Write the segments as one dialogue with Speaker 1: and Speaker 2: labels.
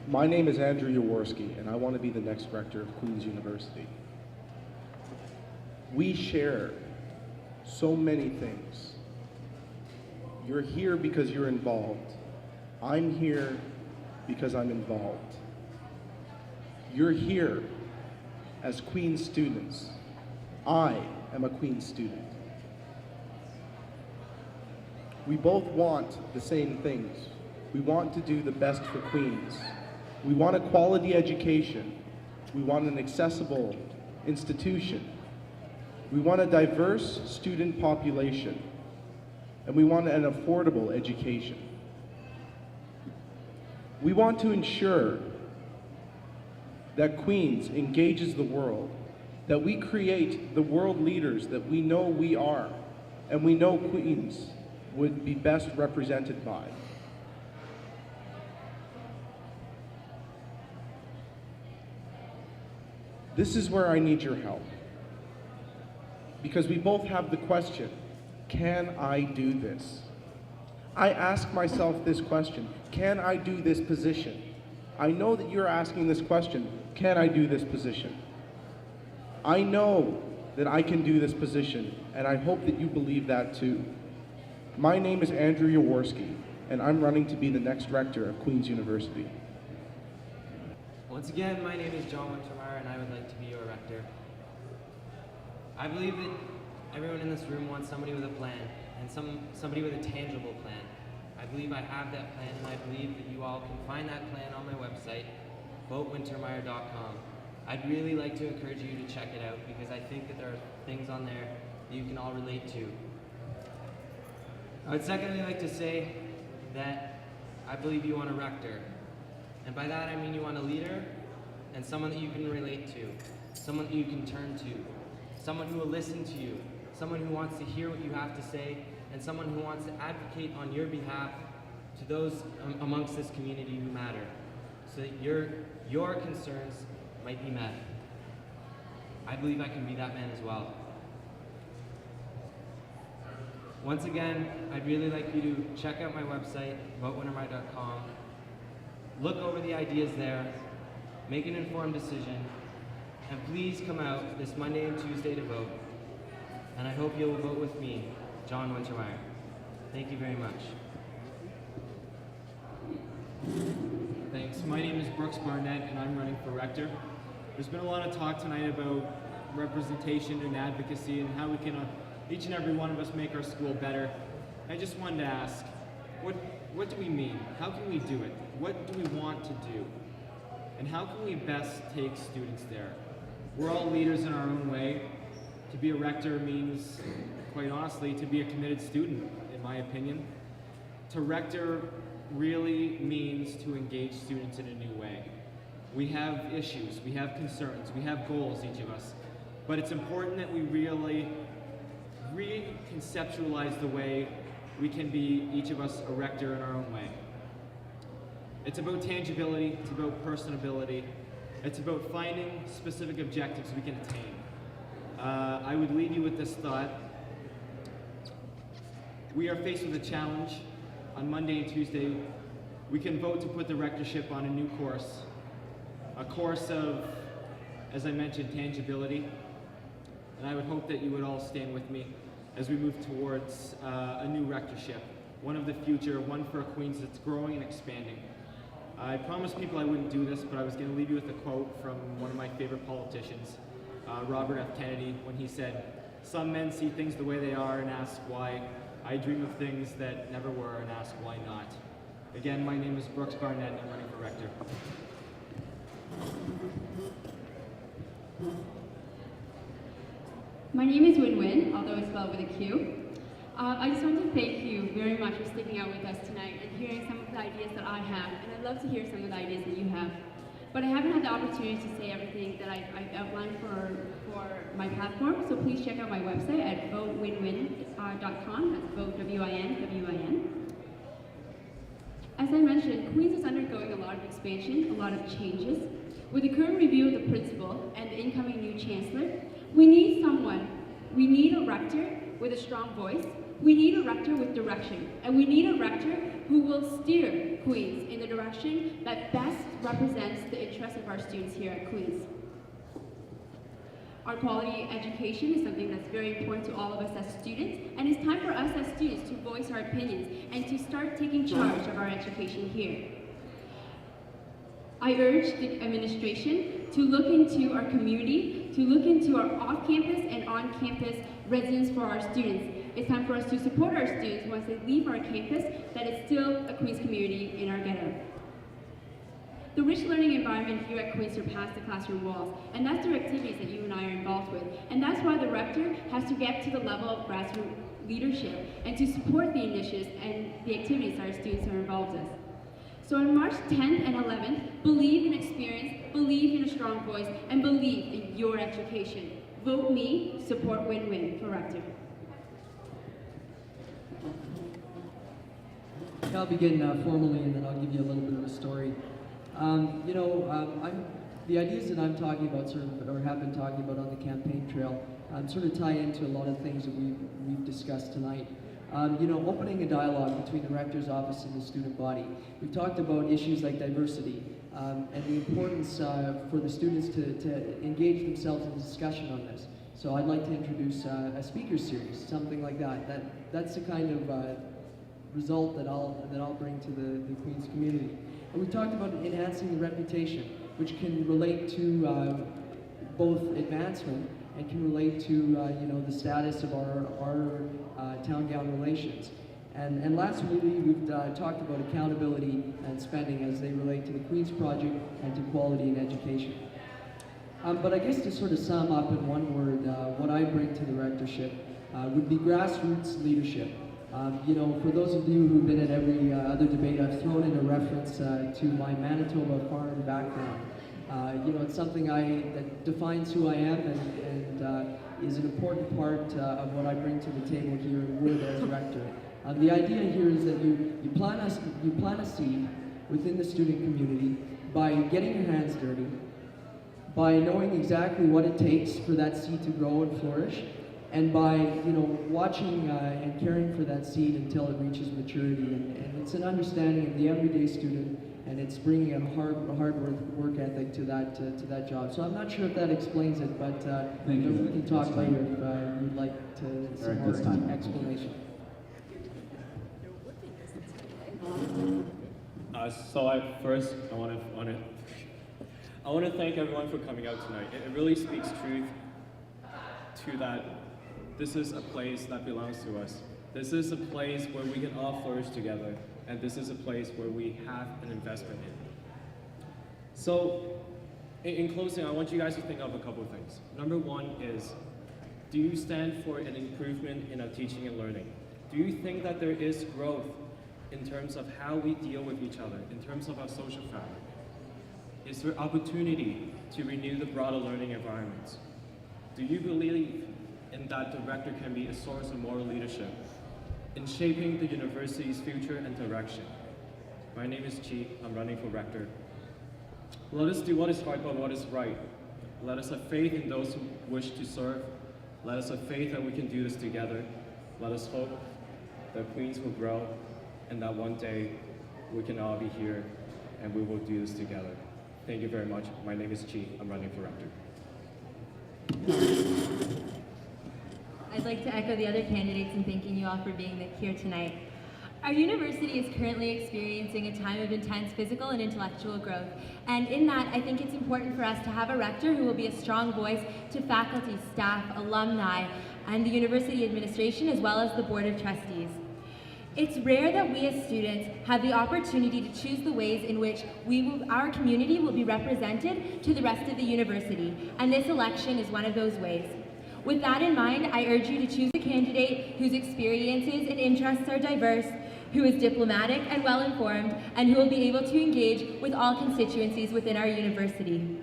Speaker 1: My name is Andrew Jaworski, and I want to be the next rector of Queen's University. We share so many things. You're here because you're involved. I'm here because I'm involved. You're here as Queen's students. I am a Queen's student. We both want the same things. We want to do the best for Queens. We want a quality education. We want an accessible institution. We want a diverse student population. And we want an affordable education. We want to ensure that Queens engages the world, that we create the world leaders that we know we are, and we know Queens would be best represented by. This is where I need your help. Because we both have the question, can I do this? I ask myself this question, can I do this position? I know that you're asking this question, can I do this position? I know that I can do this position, and I hope that you believe that too. My name is Andrew Jaworski, and I'm running to be the next rector of Queen's University.
Speaker 2: Once again, my name is John Wintermeyer, and I would like to be your rector. I believe that everyone in this room wants somebody with a plan, and somebody with a tangible plan. I believe I have that plan, and I believe that you all can find that plan on my website, votewintermeyer.com. I'd really like to encourage you to check it out, because I think that there are things on there that you can all relate to. I would secondly like to say that I believe you want a rector. And by that I mean you want a leader and someone that you can relate to, someone that you can turn to, someone who will listen to you, someone who wants to hear what you have to say, and someone who wants to advocate on your behalf to those amongst this community who matter, so that your concerns might be met. I believe I can be that man as well. Once again, I'd really like you to check out my website, votewintermeyer.com. Look over the ideas there, make an informed decision, and please come out this Monday and Tuesday to vote. And I hope you'll vote with me, John Wintermeyer. Thank you very much.
Speaker 3: Thanks. My name is Brooks Barnett, and I'm running for rector. There's been a lot of talk tonight about representation and advocacy and how we can, each and every one of us, make our school better. I just wanted to ask, what do we mean? How can we do it? What do we want to do? And how can we best take students there? We're all leaders in our own way. To be a rector means, quite honestly, to be a committed student, in my opinion. To rector really means to engage students in a new way. We have issues, we have concerns, we have goals, each of us. But it's important that we really reconceptualize the way we can be, each of us, a rector in our own way. It's about tangibility, it's about personability, it's about finding specific objectives we can attain. I would leave you with this thought. We are faced with a challenge. On Monday and Tuesday, we can vote to put the rectorship on a new course. A course of, as I mentioned, tangibility. And I would hope that you would all stand with me as we move towards a new rectorship. One of the future, one for Queens that's growing and expanding. I promised people I wouldn't do this, but I was going to leave you with a quote from one of my favorite politicians, Robert F. Kennedy, when he said, "Some men see things the way they are and ask why. I dream of things that never were and ask why not." Again, my name is Brooks Barnett, and I'm running for rector.
Speaker 4: My name is Win-Win, although it's spelled with a Q. I just want to thank you very much for sticking out with us tonight and hearing some of the ideas that I have, and I'd love to hear some of the ideas that you have. But I haven't had the opportunity to say everything that I've outlined for my platform, so please check out my website at votewinwin.com. That's vote, W-I-N. As I mentioned, Queens is undergoing a lot of expansion, a lot of changes. With the current review of the principal and the incoming new chancellor, we need a rector with a strong voice, we need a rector with direction, and we need a rector who will steer Queen's in the direction that best represents the interests of our students here at Queen's. Our quality education is something that's very important to all of us as students, and it's time for us as students to voice our opinions and to start taking charge of our education here. I urge the administration to look into our community, to look into our off-campus and on-campus residence for our students. It's time for us to support our students once they leave our campus, that is still a Queen's community in our ghetto. The rich learning environment here at Queen's surpassed the classroom walls, and that's through activities that you and I are involved with. And that's why the rector has to get to the level of grassroots leadership and to support the initiatives and the activities that our students are involved in. So on March 10th and 11th, believe in experience, believe in a strong voice, and believe in your education. Vote me, support win-win for Rector.
Speaker 5: I'll begin formally, and then I'll give you a little bit of a story. The ideas that I'm talking about, or have been talking about on the campaign trail, sort of tie into a lot of things that we've discussed tonight. Opening a dialogue between the rector's office and the student body. We've talked about issues like diversity and the importance for the students to engage themselves in discussion on this. So I'd like to introduce a speaker series, something like that. That's the kind of result that I'll bring to the Queen's community. And we talked about enhancing the reputation, which can relate to both advancement and can relate to the status of our town-gown relations. And lastly, we've talked about accountability and spending as they relate to the Queen's Project and to quality in education. But I guess to sort of sum up in one word, what I bring to the rectorship would be grassroots leadership. For those of you who've been at every other debate, I've thrown in a reference to my Manitoba farm background. It's something that defines who I am and is an important part of what I bring to the table here in Wood as rector. The idea here is that you plant a seed within the student community by getting your hands dirty, by knowing exactly what it takes for that seed to grow and flourish, and by watching and caring for that seed until it reaches maturity. And it's an understanding of the everyday student, and it's bringing a hard work ethic to that job. So I'm not sure if that explains it, but we can talk later if you'd like some more explanation.
Speaker 6: So I want to thank everyone for coming out tonight. It really speaks truth to that. This is a place that belongs to us. This is a place where we can all flourish together, and this is a place where we have an investment in. So, in closing, I want you guys to think of a couple of things. Number one is, do you stand for an improvement in our teaching and learning? Do you think that there is growth in terms of how we deal with each other, in terms of our social fabric? Is there opportunity to renew the broader learning environments? Do you believe in that the rector can be a source of moral leadership in shaping the university's future and direction? My name is Chi. I'm running for rector. Let us do what is right but what is right. Let us have faith in those who wish to serve. Let us have faith that we can do this together. Let us hope that Queens will grow and that one day we can all be here and we will do this together. Thank you very much. My name is Chi. I'm running for rector.
Speaker 7: I'd like to echo the other candidates in thanking you all for being here tonight. Our university is currently experiencing a time of intense physical and intellectual growth, and in that, I think it's important for us to have a rector who will be a strong voice to faculty, staff, alumni, and the university administration, as well as the Board of Trustees. It's rare that we as students have the opportunity to choose the ways in which our community will be represented to the rest of the university, and this election is one of those ways. With that in mind, I urge you to choose a candidate whose experiences and interests are diverse, who is diplomatic and well-informed, and who will be able to engage with all constituencies within our university.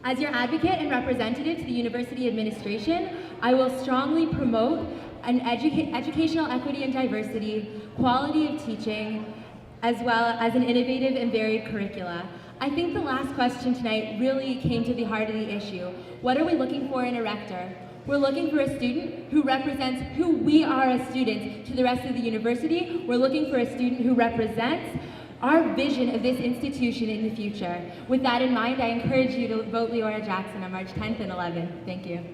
Speaker 7: As your advocate and representative to the university administration, I will strongly promote an educational equity and diversity, quality of teaching, as well as an innovative and varied curricula. I think the last question tonight really came to the heart of the issue. What are we looking for in a rector? We're looking for a student who represents who we are as students to the rest of the university. We're looking for a student who represents our vision of this institution in the future. With that in mind, I encourage you to vote Leora Jackson on March 10th and 11th. Thank you.